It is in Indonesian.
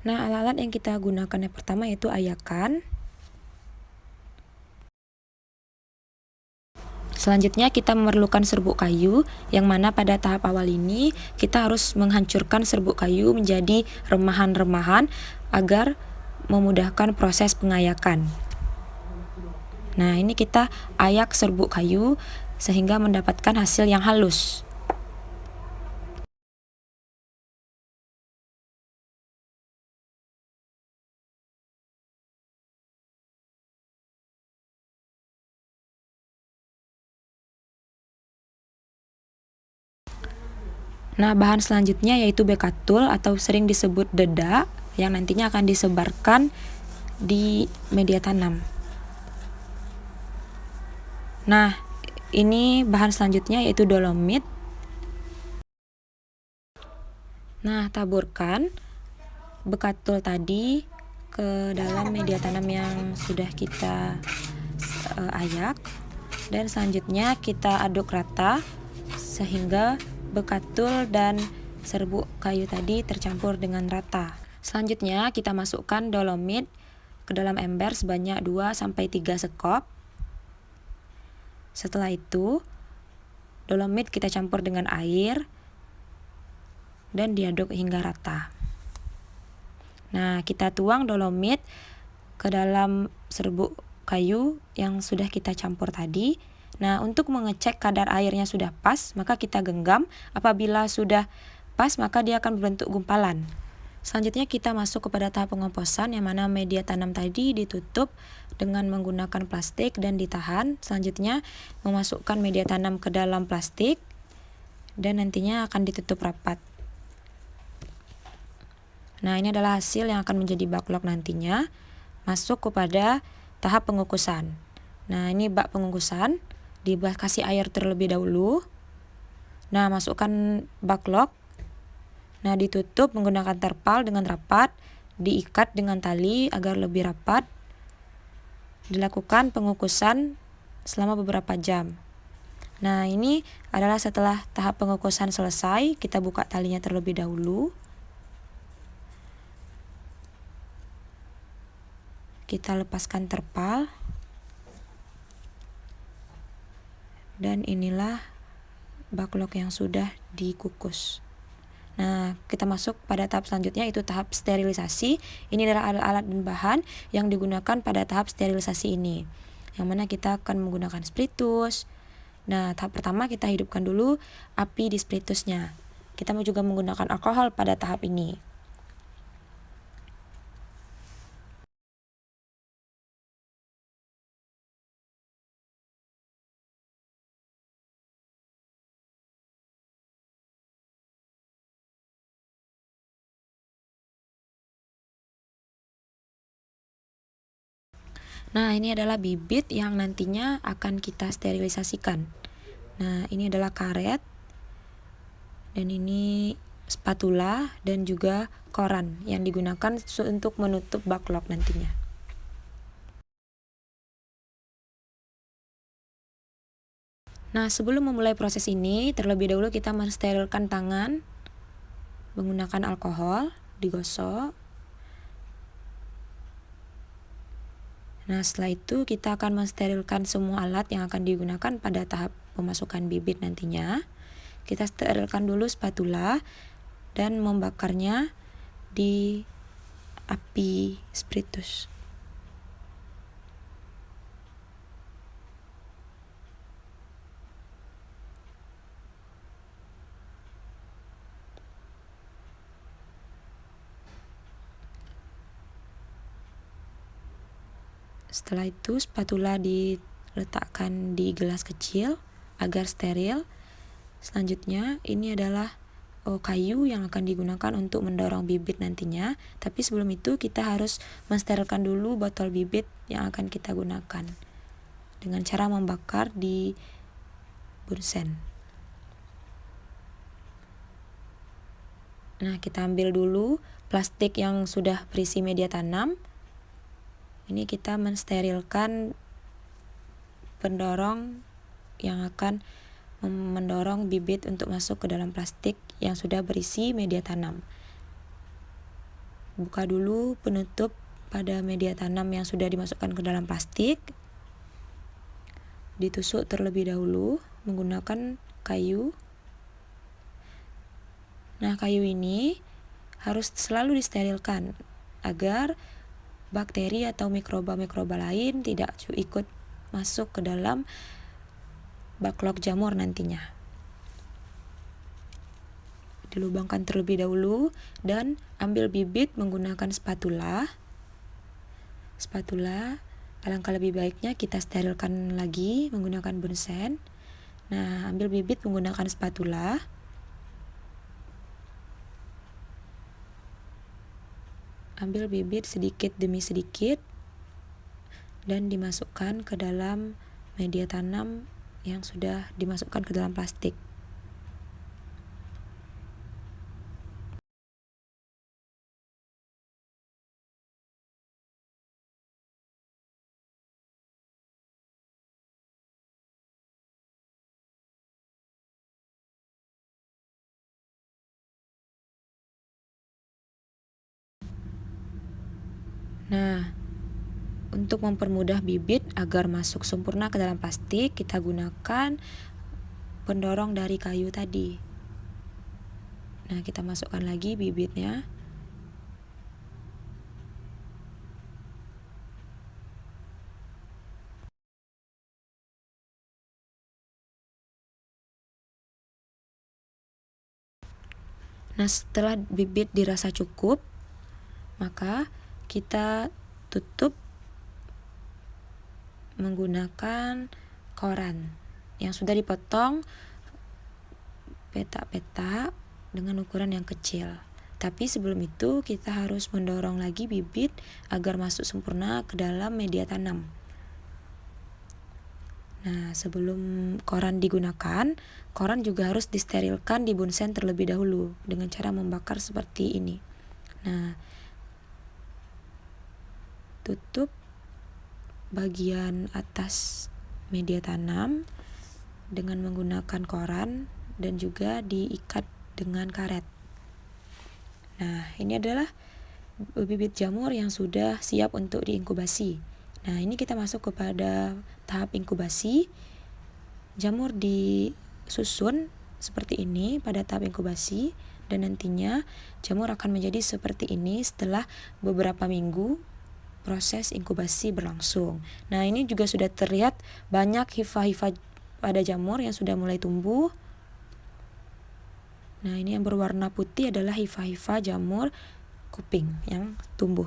Nah, alat-alat yang kita gunakan yang pertama yaitu ayakan. Selanjutnya kita memerlukan serbuk kayu, yang mana pada tahap awal ini kita harus menghancurkan serbuk kayu menjadi remahan-remahan agar memudahkan proses pengayakan. Nah, ini kita ayak serbuk kayu sehingga mendapatkan hasil yang halus. Nah, bahan selanjutnya yaitu bekatul atau sering disebut dedak yang nantinya akan disebarkan di media tanam. Nah, ini bahan selanjutnya yaitu dolomit. Nah, taburkan bekatul tadi ke dalam media tanam yang sudah kita ayak, dan selanjutnya kita aduk rata sehingga bekatul dan serbuk kayu tadi tercampur dengan rata. Selanjutnya kita masukkan dolomit ke dalam ember sebanyak 2-3 sekop. Setelah itu, dolomit kita campur dengan air dan diaduk hingga rata. Nah, kita tuang dolomit ke dalam serbuk kayu yang sudah kita campur tadi. Nah, untuk mengecek kadar airnya sudah pas, maka kita genggam. Apabila sudah pas, maka dia akan berbentuk gumpalan. Selanjutnya kita masuk kepada tahap pengomposan, yang mana media tanam tadi ditutup dengan menggunakan plastik dan ditahan. Selanjutnya memasukkan media tanam ke dalam plastik dan nantinya akan ditutup rapat. Nah, ini adalah hasil yang akan menjadi backlog nantinya. Masuk kepada tahap pengukusan. Nah, ini bak pengukusan, kasih air terlebih dahulu. Nah, masukkan backlog. Nah, ditutup menggunakan terpal dengan rapat, diikat dengan tali agar lebih rapat. Dilakukan pengukusan selama beberapa jam. Nah, ini adalah setelah tahap pengukusan selesai, kita buka talinya terlebih dahulu. Kita lepaskan terpal. Dan inilah backlog yang sudah dikukus. Nah, kita masuk pada tahap selanjutnya, yaitu tahap sterilisasi. Ini adalah alat-alat dan bahan yang digunakan pada tahap sterilisasi ini, yang mana kita akan menggunakan spiritus. Nah, tahap pertama kita hidupkan dulu api di spiritusnya. Kita juga menggunakan alkohol pada tahap ini. Nah, ini adalah bibit yang nantinya akan kita sterilisasikan. Nah, ini adalah karet, dan ini spatula, dan juga koran yang digunakan untuk menutup backlog nantinya. Nah, sebelum memulai proses ini, terlebih dahulu kita mensterilkan tangan menggunakan alkohol, digosok. Nah, setelah itu kita akan mensterilkan semua alat yang akan digunakan pada tahap pemasukan bibit nantinya. Kita sterilkan dulu spatula dan membakarnya di api spiritus. Setelah itu spatula diletakkan di gelas kecil agar steril. Selanjutnya ini adalah kayu yang akan digunakan untuk mendorong bibit nantinya. Tapi sebelum itu kita harus mensterilkan dulu botol bibit yang akan kita gunakan dengan cara membakar di bunsen. Nah, kita ambil dulu plastik yang sudah berisi media tanam. Ini kita mensterilkan pendorong yang akan mendorong bibit untuk masuk ke dalam plastik yang sudah berisi media tanam. buka dulu penutup pada media tanam yang sudah dimasukkan ke dalam plastik. Ditusuk terlebih dahulu menggunakan kayu. Nah, kayu ini harus selalu disterilkan agar bakteri atau mikroba-mikroba lain tidak ikut masuk ke dalam backlog jamur nantinya. Dilubangkan terlebih dahulu dan ambil bibit menggunakan spatula. Alangkah lebih baiknya kita sterilkan lagi menggunakan bunsen. Nah, ambil bibit menggunakan spatula. Ambil bibit sedikit demi sedikit dan dimasukkan ke dalam media tanam yang sudah dimasukkan ke dalam plastik. Nah, untuk mempermudah bibit agar masuk sempurna ke dalam plastik, kita gunakan pendorong dari kayu tadi. Nah, kita masukkan lagi bibitnya. Nah, setelah bibit dirasa cukup, maka kita tutup menggunakan koran yang sudah dipotong petak-petak dengan ukuran yang kecil. Tapi sebelum itu kita harus mendorong lagi bibit agar masuk sempurna ke dalam media tanam. Nah, sebelum koran digunakan, koran juga harus disterilkan di bunsen terlebih dahulu dengan cara membakar seperti ini. Nah, tutup bagian atas media tanam dengan menggunakan koran dan juga diikat dengan karet. Nah, ini adalah bibit jamur yang sudah siap untuk diinkubasi. Nah, ini kita masuk kepada tahap inkubasi. Jamur disusun seperti ini pada tahap inkubasi dan nantinya jamur akan menjadi seperti ini setelah beberapa minggu proses inkubasi berlangsung. Nah, ini juga sudah terlihat banyak hifa-hifa pada jamur yang sudah mulai tumbuh. Nah, ini yang berwarna putih adalah hifa-hifa jamur kuping yang tumbuh.